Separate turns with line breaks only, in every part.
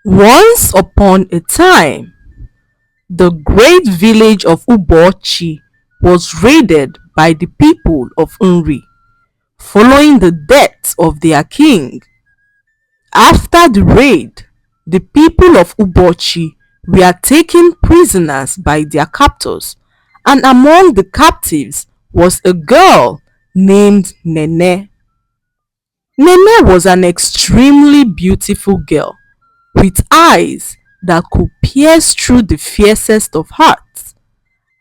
Once upon a time, the great village of Ubochi was raided by the people of Nri following the death of their king. After the raid, the people of Ubochi were taken prisoners by their captors, and among the captives was a girl named Nene. Nene was an extremely beautiful girl with eyes that could pierce through the fiercest of hearts.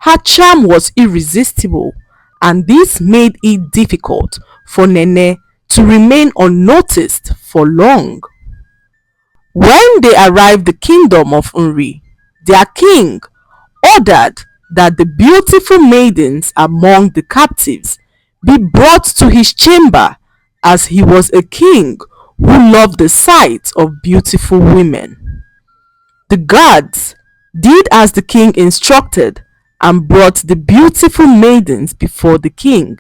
Her charm was irresistible, and this made it difficult for Nene to remain unnoticed for long. When they arrived the kingdom of Nri, their king ordered that the beautiful maidens among the captives be brought to his chamber, as he was a king who loved the sight of beautiful women. The guards did as the king instructed and brought the beautiful maidens before the king.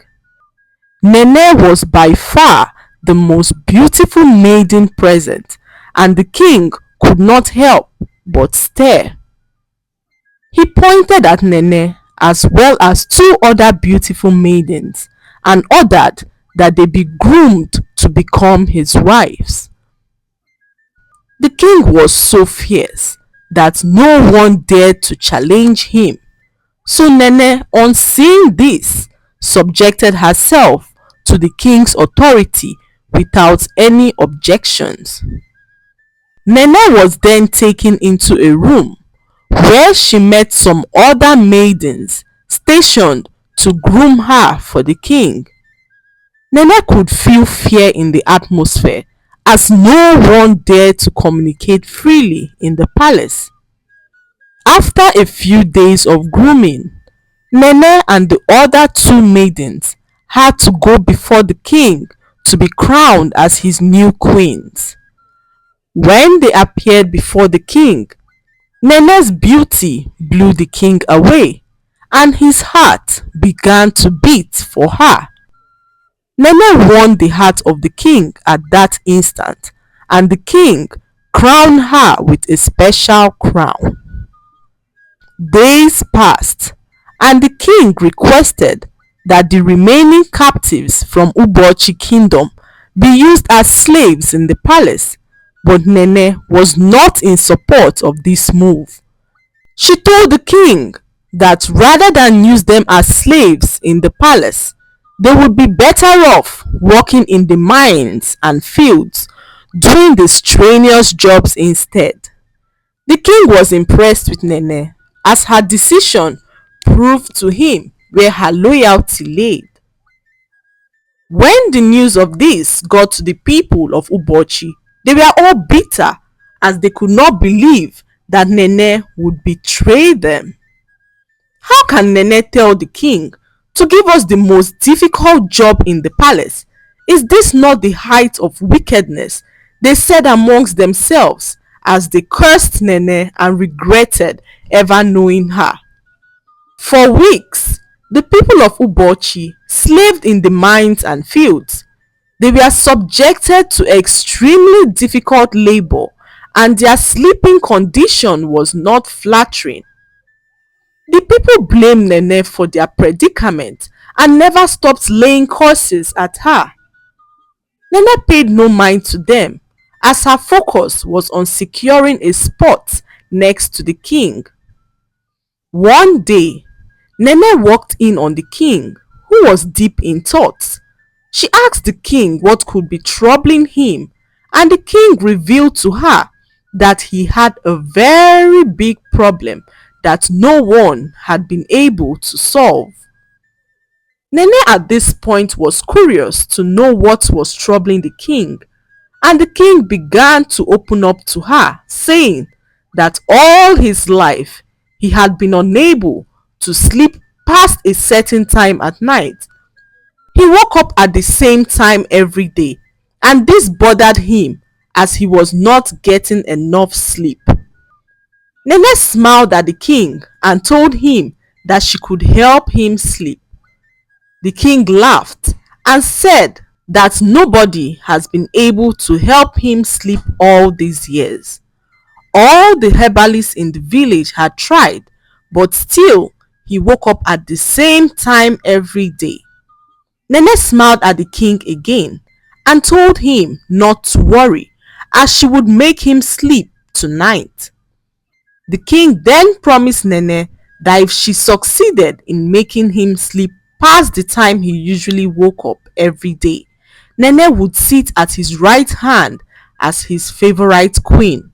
Nene was by far the most beautiful maiden present, and the king could not help but stare. He pointed at Nene as well as two other beautiful maidens and ordered that they be groomed to become his wives. The king was so fierce that no one dared to challenge him. So Nene, on seeing this, subjected herself to the king's authority without any objections. Nene was then taken into a room where she met some other maidens stationed to groom her for the king. Nene could feel fear in the atmosphere as no one dared to communicate freely in the palace. After a few days of grooming, Nene and the other two maidens had to go before the king to be crowned as his new queens. When they appeared before the king, Nene's beauty blew the king away, and his heart began to beat for her. Nene won the heart of the king at that instant, and the king crowned her with a special crown. Days passed, and the king requested that the remaining captives from Ubochi kingdom be used as slaves in the palace, but Nene was not in support of this move. She told the king that rather than use them as slaves in the palace, they would be better off working in the mines and fields, doing the strenuous jobs instead. The king was impressed with Nene, as her decision proved to him where her loyalty lay. When the news of this got to the people of Ubochi, they were all bitter, as they could not believe that Nene would betray them. How can Nene tell the king to give us the most difficult job in the palace? Is this not the height of wickedness? They said amongst themselves as they cursed Nene and regretted ever knowing her. For weeks, the people of Ubochi slaved in the mines and fields. They were subjected to extremely difficult labor, and their sleeping condition was not flattering. The people blamed Nene for their predicament and never stopped laying curses at her. Nene paid no mind to them, as her focus was on securing a spot next to the king. One day, Nene walked in on the king, who was deep in thought. She asked the king what could be troubling him, and the king revealed to her that he had a very big problem that no one had been able to solve. Nene at this point was curious to know what was troubling the king, and the king began to open up to her, saying that all his life he had been unable to sleep past a certain time at night. He woke up at the same time every day, and this bothered him as he was not getting enough sleep. Nene smiled at the king and told him that she could help him sleep. The king laughed and said that nobody has been able to help him sleep all these years. All the herbalists in the village had tried, but still he woke up at the same time every day. Nene smiled at the king again and told him not to worry, as she would make him sleep tonight. The king then promised Nene that if she succeeded in making him sleep past the time he usually woke up every day, Nene would sit at his right hand as his favorite queen.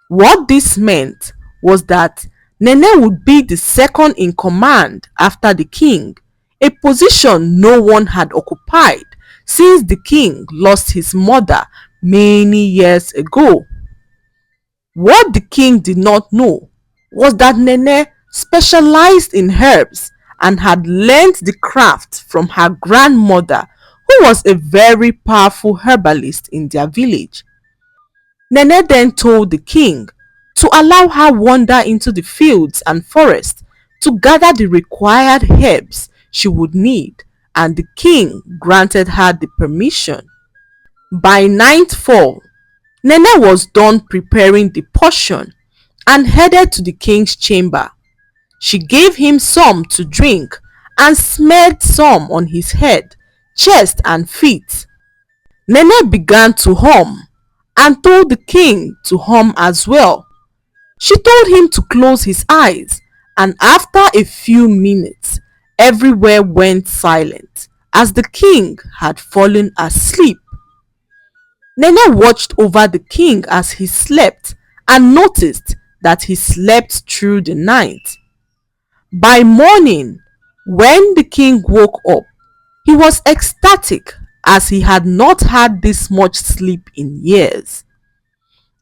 What this meant was that Nene would be the second in command after the king, a position no one had occupied since the king lost his mother many years ago. What the king did not know was that Nene specialized in herbs and had learnt the craft from her grandmother, who was a very powerful herbalist in their village. Nene then told the king to allow her wander into the fields and forests to gather the required herbs she would need, and the king granted her the permission. By nightfall, Nene was done preparing the potion and headed to the king's chamber. She gave him some to drink and smeared some on his head, chest and feet. Nene began to hum and told the king to hum as well. She told him to close his eyes, and after a few minutes, everywhere went silent as the king had fallen asleep. Nene watched over the king as he slept and noticed that he slept through the night. By morning, when the king woke up, he was ecstatic as he had not had this much sleep in years.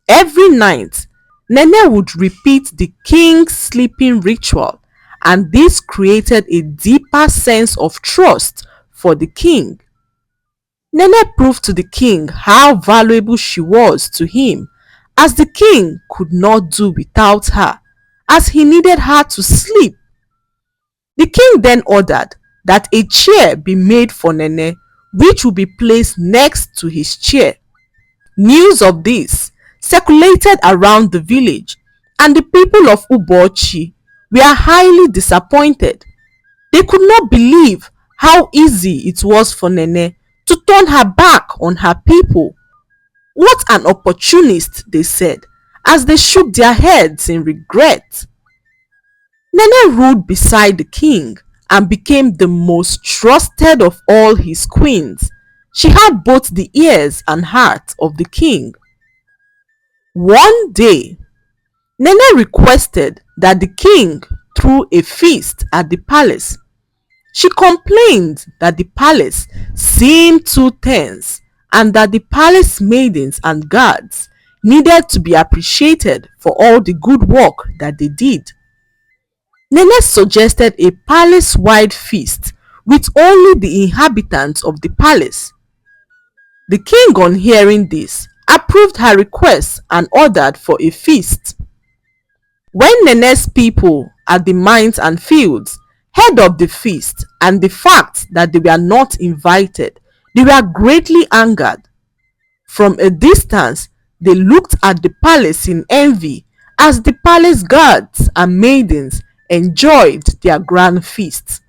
Every night, Nene would repeat the king's sleeping ritual, and this created a deeper sense of trust for the king. Nene proved to the king how valuable she was to him, as the king could not do without her, as he needed her to sleep. The king then ordered that a chair be made for Nene, which would be placed next to his chair. News of this circulated around the village, and the people of Ubochi were highly disappointed. They could not believe how easy it was for Nene to turn her back on her people. What an opportunist, they said, as they shook their heads in regret. Nene ruled beside the king and became the most trusted of all his queens. She had both the ears and heart of the king. One day, Nene requested that the king threw a feast at the palace. She complained that the palace seemed too tense and that the palace maidens and guards needed to be appreciated for all the good work that they did. Nene suggested a palace-wide feast with only the inhabitants of the palace. The king, on hearing this, approved her request and ordered for a feast. When Nene's people at the mines and fields heard of the feast and the fact that they were not invited, they were greatly angered. From a distance, they looked at the palace in envy as the palace guards and maidens enjoyed their grand feast.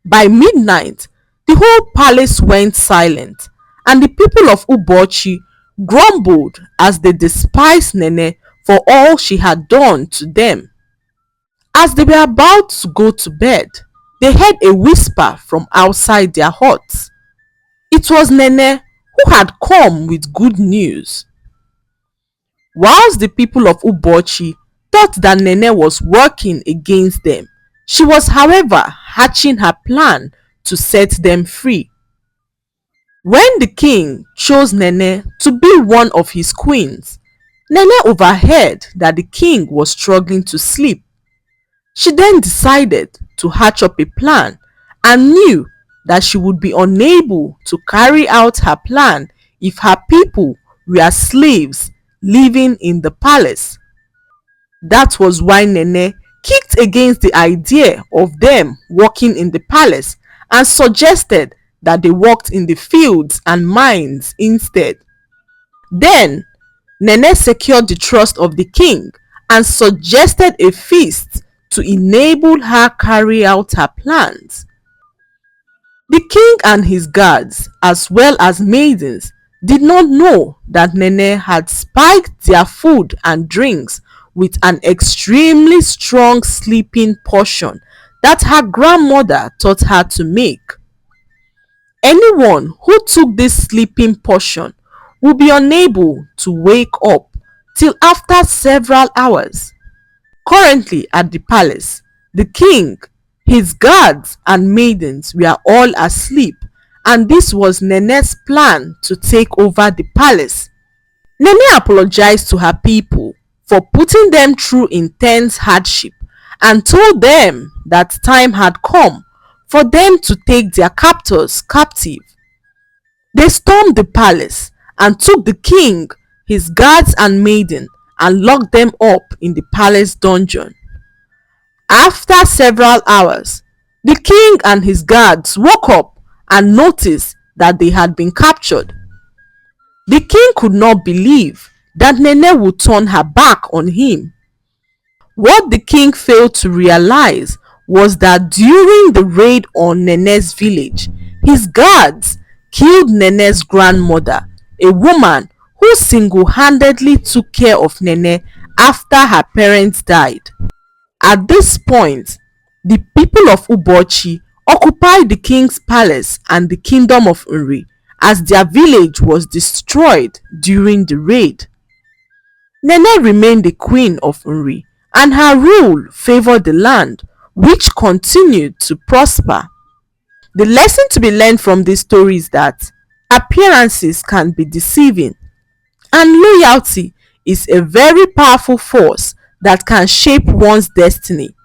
By midnight, the whole palace went silent, and the people of Ubochi grumbled as they despised Nene for all she had done to them. As they were about to go to bed, they heard a whisper from outside their huts. It was Nene, who had come with good news. Whilst the people of Ubochi thought that Nene was working against them, she was, however, hatching her plan to set them free. When the king chose Nene to be one of his queens, Nene overheard that the king was struggling to sleep. She then decided to hatch up a plan and knew that she would be unable to carry out her plan if her people were slaves living in the palace. That was why Nene kicked against the idea of them working in the palace and suggested that they worked in the fields and mines instead. Then, Nene secured the trust of the king and suggested a feast to enable her carry out her plans. The king and his guards, as well as maidens, did not know that Nene had spiked their food and drinks with an extremely strong sleeping potion that her grandmother taught her to make. Anyone who took this sleeping potion would be unable to wake up till after several hours. Currently at the palace, the king, his guards and maidens were all asleep, and this was Nene's plan to take over the palace. Nene apologized to her people for putting them through intense hardship and told them that time had come for them to take their captors captive. They stormed the palace and took the king, his guards and maiden, and locked them up in the palace dungeon. After several hours, the king and his guards woke up and noticed that they had been captured. The king could not believe that Nene would turn her back on him. What the king failed to realize was that during the raid on Nene's village, his guards killed Nene's grandmother, a woman who single-handedly took care of Nene after her parents died. At this point, the people of Ubochi occupied the king's palace and the kingdom of Uri as their village was destroyed during the raid. Nene remained the queen of Uri and her rule favored the land, which continued to prosper. The lesson to be learned from this story is that appearances can be deceiving, and loyalty is a very powerful force that can shape one's destiny.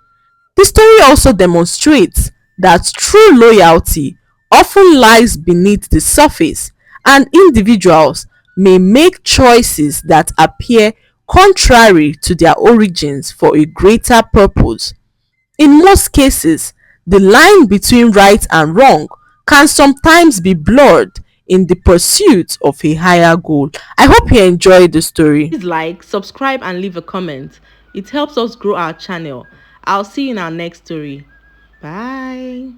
The story also demonstrates that true loyalty often lies beneath the surface, and individuals may make choices that appear contrary to their origins for a greater purpose. In most cases, the line between right and wrong can sometimes be blurred in the pursuit of a higher goal. I hope you enjoyed the story.
Please like, subscribe, and leave a comment. It helps us grow our channel. I'll see you in our next story. Bye.